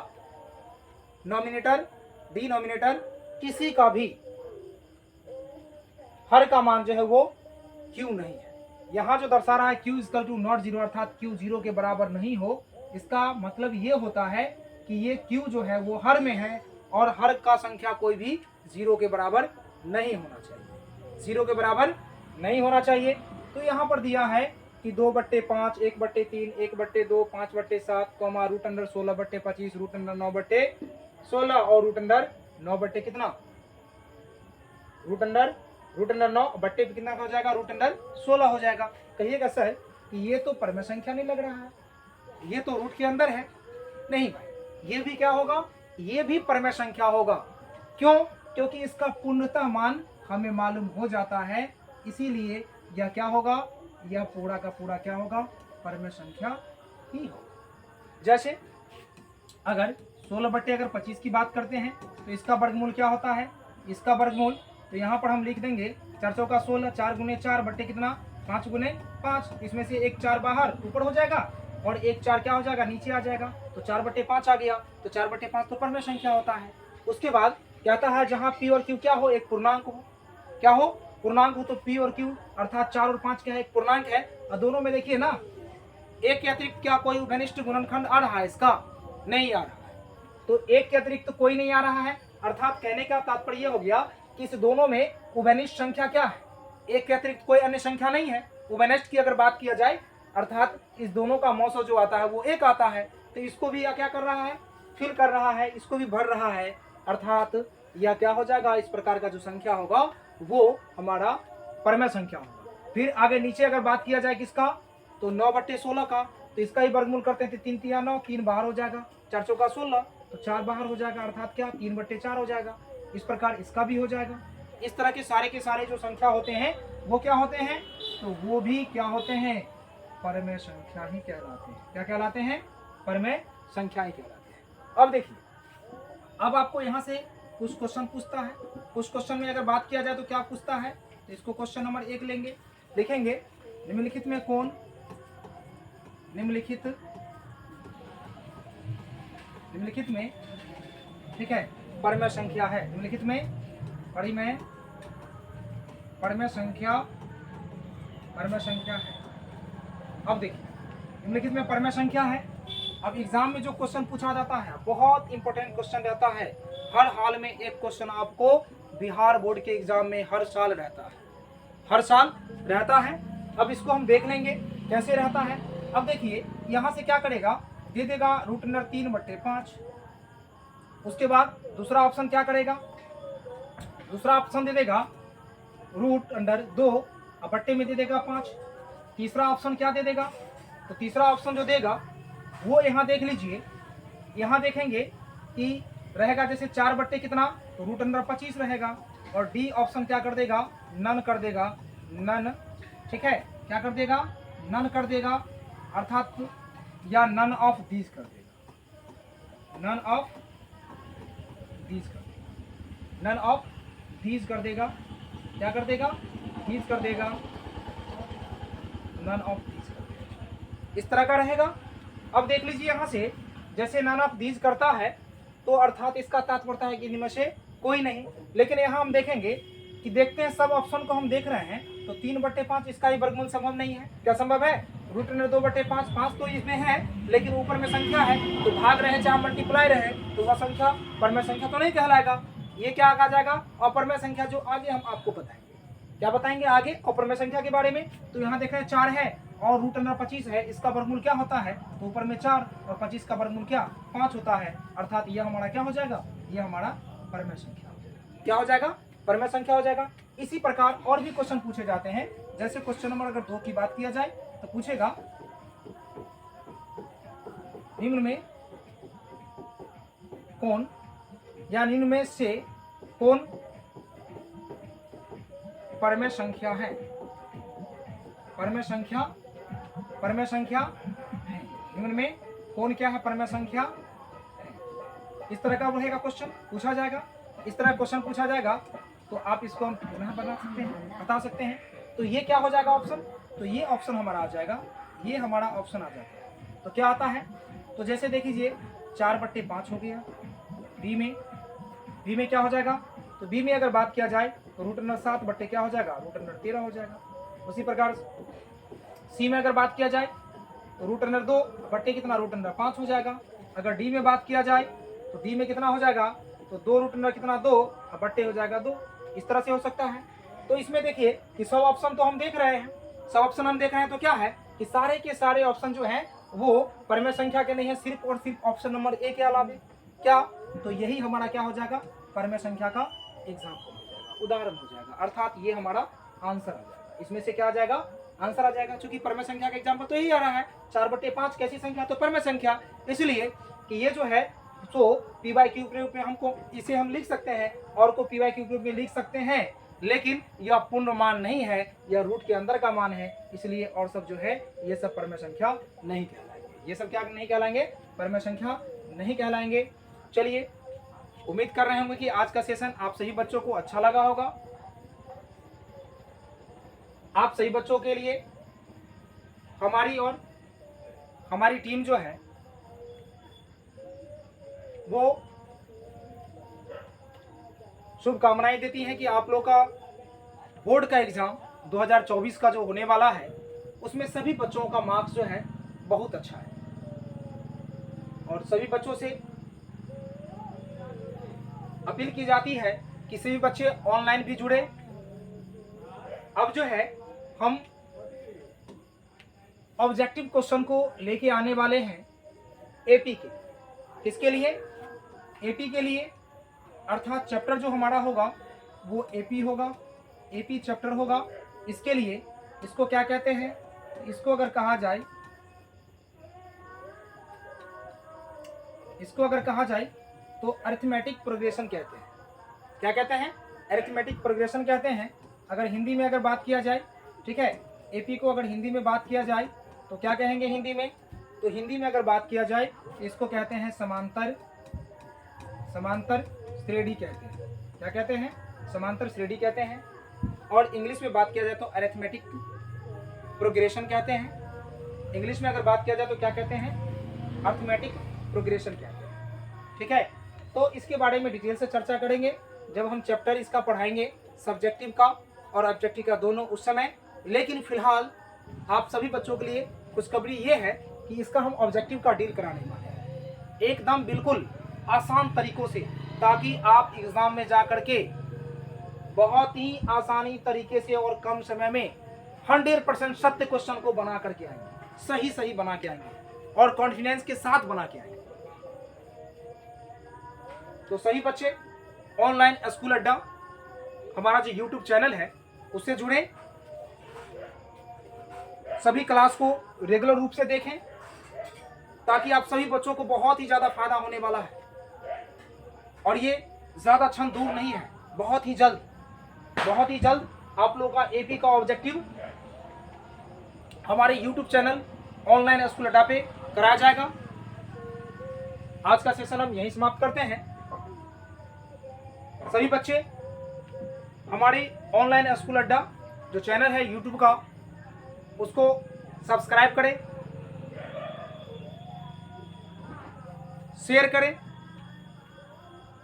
नॉमिनेटर डिनोमिनेटर किसी का भी हर का मान जो है वो q नहीं है। यहाँ जो दर्शा रहा है q = ≠0 अर्थात q 0 के बराबर नहीं हो, इसका मतलब ये होता है कि ये q जो है वो हर में है, और हर का संख्या कोई भी 0 के बराबर नहीं होना चाहिए, 0 के बराबर नहीं होना चाहिए। तो यहाँ पर दिया है कि 2/5, 1/3, 1/2, 5/7, √16/25, √9/16 और √9 बट्टे कितना √9 बट्टे कितना हो जाएगा √16 हो जाएगा। कहिएगा सर कि ये तो परमेय संख्या नहीं लग रहा है, ये तो रूट के अंदर है। नहीं भाई, ये भी क्या होगा, ये भी परमेय संख्या होगा। क्यों? क्योंकि इसका पूर्णतः मान हमें मालूम हो जाता है, इसीलिए यह क्या होगा, यह पूरा का पूरा क्या होगा, परमेय संख्या ही होगा। जैसे अगर 16/25 की बात करते हैं तो इसका वर्गमूल क्या होता है, इसका वर्गमूल तो यहाँ पर हम लिख देंगे 4 चौका 16, 4 गुने 4 बट्टे कितना 5 गुने 5, इसमें से एक 4 बाहर ऊपर हो जाएगा और एक 4 क्या हो जाएगा नीचे आ जाएगा, तो 4/5 आ गया। तो 4/5 तो परमेय संख्या होता है। उसके बाद कहता है जहाँ p और q क्या हो, एक पूर्णांक हो, क्या हो, पूर्णांक हो, तो p और q अर्थात 4 और 5 क्या है, एक पूर्णांक है। और दोनों में देखिए ना, एक के अतिरिक्त क्या कोई घनिष्ठ गुणनखंड आ रहा है, इसका नहीं आ रहा है, तो एक के अतिरिक्त तो कोई नहीं आ रहा है। अर्थात कहने का तात्पर्य यह हो गया कि इस दोनों में उभयनिष्ठ संख्या क्या है, एक के अतिरिक्त कोई अन्य संख्या नहीं है। उभयनिष्ठ की अगर बात किया जाए अर्थात इस दोनों का मौसम जो आता है वो एक आता है, तो इसको भी यह क्या कर रहा है, फिल कर रहा है, इसको भी भर रहा है, अर्थात यह क्या हो जाएगा, इस प्रकार का जो संख्या होगा वो हमारा परमेय संख्या होगा। फिर आगे नीचे अगर बात किया जाए किसका, तो 9/16 का, तो इसका ही वर्गमूल करते हैं, 3 × 9, 3 बाहर हो जाएगा, 4 चौका 16, तो 4 बाहर हो जाएगा, अर्थात क्या 3/4 हो जाएगा। इस प्रकार इसका भी हो जाएगा। इस तरह के सारे जो संख्या होते हैं वो क्या होते हैं, तो वो भी क्या होते हैं, परमेय संख्या ही कहलाते हैं। क्या कहलाते हैं, परमेय संख्या ही कहलाते हैं। अब देखिए, अब आपको यहाँ से कुछ क्वेश्चन पूछता है। कुछ क्वेश्चन में अगर बात किया जाए तो क्या पूछता है, तो इसको क्वेश्चन नंबर 1 लेंगे, लिखेंगे निम्नलिखित में कौन, निम्नलिखित में ठीक है परमेय संख्या है, निम्नलिखित में परमेय संख्या है। अब देखिए, निम्नलिखित में परमेय संख्या है। अब एग्जाम में जो क्वेश्चन पूछा जाता है बहुत इंपॉर्टेंट क्वेश्चन रहता है। हर हाल में एक क्वेश्चन आपको बिहार बोर्ड के एग्जाम में हर साल रहता है, हर साल रहता है। अब इसको हम देख लेंगे कैसे रहता है। अब देखिए, यहाँ से क्या करेगा, दे देगा √3/5। उसके बाद दूसरा ऑप्शन क्या करेगा, दूसरा ऑप्शन दे देगा √2 बट्टे में दे देगा 5। तीसरा ऑप्शन क्या दे देगा, तो तीसरा ऑप्शन जो देगा वो यहाँ देख लीजिए, यहाँ देखेंगे कि रहेगा जैसे 4 बट्टे कितना, तो √25 रहेगा। और डी ऑप्शन क्या कर देगा, नन कर देगा, नन, ठीक है, क्या कर देगा, नन कर देगा, अर्थात या नन ऑफ दीज कर देगा, नन ऑफ दीज कर देगा, नन ऑफ दीज कर देगा, क्या कर देगा, दीज कर देगा, नन ऑफ दीज कर देगा, इस तरह का रहेगा। अब देख लीजिए, यहाँ से जैसे नन ऑफ दीज करता है तो अर्थात इसका तात्पर्य है कि इनमें से कोई नहीं। लेकिन यहाँ हम देखेंगे कि देखते हैं सब ऑप्शन को हम देख रहे हैं, तो 3/5 इसका ही वर्गमूल संभव नहीं है। क्या संभव है, √2/5, 5 तो इसमें है लेकिन ऊपर में संख्या है, तो भाग रहे चाहे मल्टीप्लाई रहे तो वह संख्या परमेय संख्या तो नहीं कहलाएगा। ये क्या आ जाएगा, अपरमेय संख्या, जो आगे हम आपको बताएंगे। क्या बताएंगे आगे अपरमेय संख्या के बारे में। तो यहाँ देख रहे हैं 4 है और रूट अंडर 25 है, इसका वर्गमूल क्या होता है, तो ऊपर में 4 और 25 का वर्गमूल क्या 5 होता है, अर्थात यह हमारा क्या हो जाएगा, यह हमारा परमेय संख्या क्या हो जाएगा, परमेय संख्या हो जाएगा। इसी प्रकार और भी क्वेश्चन पूछे जाते हैं। जैसे क्वेश्चन नंबर अगर 2 की बात किया जाए तो पूछेगा निम्न में कौन या निम्न में से कौन परमेय संख्या है, परमेय संख्या है, निम्न में कौन क्या है परमेय संख्या है। इस तरह का रहेगा क्वेश्चन पूछा जाएगा। इस तरह क्वेश्चन पूछा जाएगा तो आप इसको हम पुनः बता सकते हैं। तो ये क्या हो जाएगा ऑप्शन, तो ये ऑप्शन हमारा आ जाएगा, ये हमारा ऑप्शन आ जाता है। तो क्या आता है, तो जैसे देख लीजिए 4/5 हो गया। बी में क्या हो जाएगा, तो बी में अगर बात किया जाए तो रूट अंडर 7 बट्टे क्या हो जाएगा, रूट अंडर 13 हो जाएगा। उसी प्रकार सी में अगर बात किया जाए तो रूट अंडर 2 बट्टे कितना, रूट अंडर 5 हो जाएगा। अगर डी में बात किया जाए तो डी में कितना हो जाएगा, तो 2 रूट अंडर कितना 2 और बट्टे हो जाएगा 2। इस तरह से हो सकता है। तो इसमें देखिए कि सब ऑप्शन तो हम देख रहे हैं, सब ऑप्शन हम देख रहे हैं, तो क्या है कि सारे के सारे ऑप्शन जो हैं वो परमेय संख्या के नहीं है, सिर्फ और सिर्फ ऑप्शन नंबर ए के अलावे क्या, तो यही हमारा क्या हो जाएगा, परमेय संख्या का एग्जाम्पल हो जाएगा, उदाहरण हो जाएगा, अर्थात ये हमारा आंसर आ जाएगा। इसमें से क्या आ जाएगा, आंसर आ जाएगा। चूंकि परमेय संख्या का एग्जाम्पल तो यही आ रहा है, 4/5 कैसी संख्या, तो परमेय संख्या, इसलिए कि ये जो है तो पी बाई क्यू के रूप में हमको इसे हम लिख सकते हैं और को पी बाई क्यू के रूप में लिख सकते हैं, लेकिन यह पूर्ण मान नहीं है, यह रूट के अंदर का मान है, इसलिए और सब जो है ये सब परमेय संख्या नहीं कहलाएंगे। ये सब क्या नहीं कहलाएंगे, परमेय संख्या नहीं कहलाएंगे। चलिए, उम्मीद कर रहे होंगे कि आज का सेशन आप सभी बच्चों को अच्छा लगा होगा। आप सभी बच्चों के लिए हमारी और हमारी टीम जो है वो शुभकामनाएं देती हैं कि आप लोग का बोर्ड का एग्जाम 2024 का जो होने वाला है उसमें सभी बच्चों का मार्क्स जो है बहुत अच्छा है, और सभी बच्चों से अपील की जाती है कि सभी बच्चे ऑनलाइन भी जुड़े। अब जो है हम ऑब्जेक्टिव क्वेश्चन को लेके आने वाले हैं एपी के, किसके लिए, एपी के लिए, अर्थात चैप्टर जो हमारा होगा वो एपी होगा, एपी चैप्टर होगा। इसके लिए इसको क्या कहते हैं, इसको अगर कहा जाए, इसको अगर कहा जाए तो अरिथमेटिक प्रोग्रेशन कहते हैं। क्या कहते हैं, अरिथमेटिक प्रोग्रेशन कहते हैं। अगर हिंदी में अगर बात किया जाए, ठीक है, एपी को अगर हिंदी में बात किया जाए तो क्या कहेंगे हिंदी में, तो हिंदी में अगर बात किया जाए इसको कहते हैं समांतर श्रेणी कहते हैं। क्या कहते हैं, समांतर श्रेणी कहते हैं। और इंग्लिश में बात किया जाए तो अरिथमेटिक प्रोग्रेशन कहते हैं। इंग्लिश में अगर बात किया जाए तो क्या कहते हैं, अरिथमेटिक प्रोग्रेशन कहते हैं। ठीक है, तो इसके बारे में डिटेल से चर्चा करेंगे जब हम चैप्टर इसका पढ़ाएंगे, सब्जेक्टिव का और ऑब्जेक्टिव का दोनों, उस समय। लेकिन फिलहाल आप सभी बच्चों के लिए खुशखबरी ये है कि इसका हम ऑब्जेक्टिव का डील कराने वाले हैं एकदम बिल्कुल आसान तरीकों से, ताकि आप एग्जाम में जा करके बहुत ही आसानी तरीके से और कम समय में 100% सत्य क्वेश्चन को बना करके आएंगे, सही बना के आएंगे और कॉन्फिडेंस के साथ बना के आएंगे। तो सही बच्चे ऑनलाइन स्कूल अड्डा हमारा जो यूट्यूब चैनल है उससे जुड़े, सभी क्लास को रेगुलर रूप से देखें, ताकि आप सभी बच्चों को बहुत ही ज्यादा फायदा होने वाला है। और ये ज्यादा क्षण दूर नहीं है, बहुत ही जल्द आप लोगों का एपी का ऑब्जेक्टिव हमारे यूट्यूब चैनल ऑनलाइन स्कूल अड्डा पे कराया जाएगा। आज का सेशन हम यहीं समाप्त करते हैं। सभी बच्चे हमारे ऑनलाइन स्कूल अड्डा जो चैनल है यूट्यूब का, उसको सब्सक्राइब करें, शेयर करें,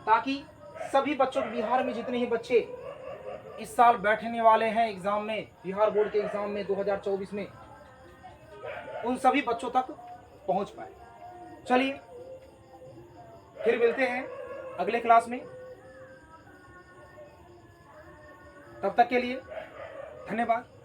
ताकि सभी बच्चों, बिहार में जितने ही बच्चे इस साल बैठने वाले हैं एग्जाम में, बिहार बोर्ड के एग्जाम में 2024 में, उन सभी बच्चों तक पहुंच पाए। चलिए फिर मिलते हैं अगले क्लास में, तब तक के लिए धन्यवाद।